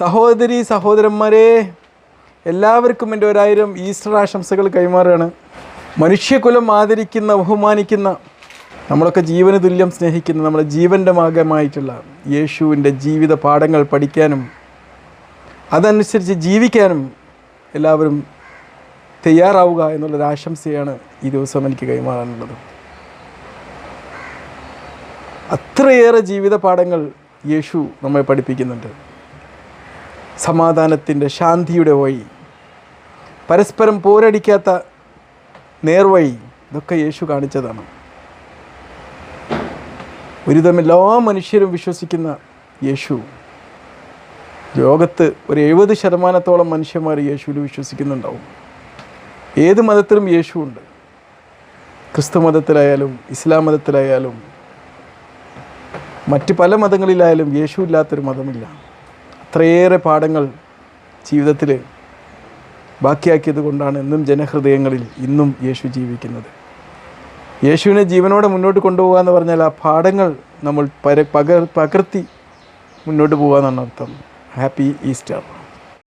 സഹോദരി സഹോദരന്മാരെ, എല്ലാവർക്കും എൻ്റെ 1000 ഈസ്റ്റർ ആശംസകൾ കൈമാറുകയാണ്. മനുഷ്യകുലം ആദരിക്കുന്ന, ബഹുമാനിക്കുന്ന, നമ്മളൊക്കെ ജീവന് തുല്യം സ്നേഹിക്കുന്ന, നമ്മുടെ ജീവൻ്റെ ഭാഗമായിട്ടുള്ള യേശുവിൻ്റെ ജീവിത പാഠങ്ങൾ പഠിക്കാനും അതനുസരിച്ച് ജീവിക്കാനും എല്ലാവരും തയ്യാറാവുക എന്നുള്ളൊരു ആശംസയാണ് ഈ ദിവസം എനിക്ക് കൈമാറാനുള്ളത്. അത്രയേറെ ജീവിത പാഠങ്ങൾ യേശു നമ്മെ പഠിപ്പിക്കുന്നുണ്ട്. സമാധാനത്തിൻ്റെ, ശാന്തിയുടെ വഴി, പരസ്പരം പോരടിക്കാത്ത നേർവഴി, ഇതൊക്കെ യേശു കാണിച്ചതാണ്. ഒരുവിധം എല്ലാ മനുഷ്യരും വിശ്വസിക്കുന്ന യേശു, ലോകത്ത് ഒരു 70% മനുഷ്യന്മാർ യേശുവിൽ വിശ്വസിക്കുന്നുണ്ടാവും. ഏത് മതത്തിലും യേശു ഉണ്ട്. ക്രിസ്തു മതത്തിലായാലും ഇസ്ലാം മതത്തിലായാലും മറ്റ് പല മതങ്ങളിലായാലും യേശു ഇല്ലാത്തൊരു മതമില്ല. അത്രയേറെ പാഠങ്ങൾ ജീവിതത്തിൽ ബാക്കിയാക്കിയത് കൊണ്ടാണ് ഇന്നും ജനഹൃദയങ്ങളിൽ ഇന്നും യേശു ജീവിക്കുന്നത്. യേശുവിനെ ജീവനോടെ മുന്നോട്ട് കൊണ്ടുപോകുക എന്ന് പറഞ്ഞാൽ ആ പാഠങ്ങൾ നമ്മൾ പകർത്തി മുന്നോട്ട് പോകുക എന്നാണ് അർത്ഥം. Happy Easter.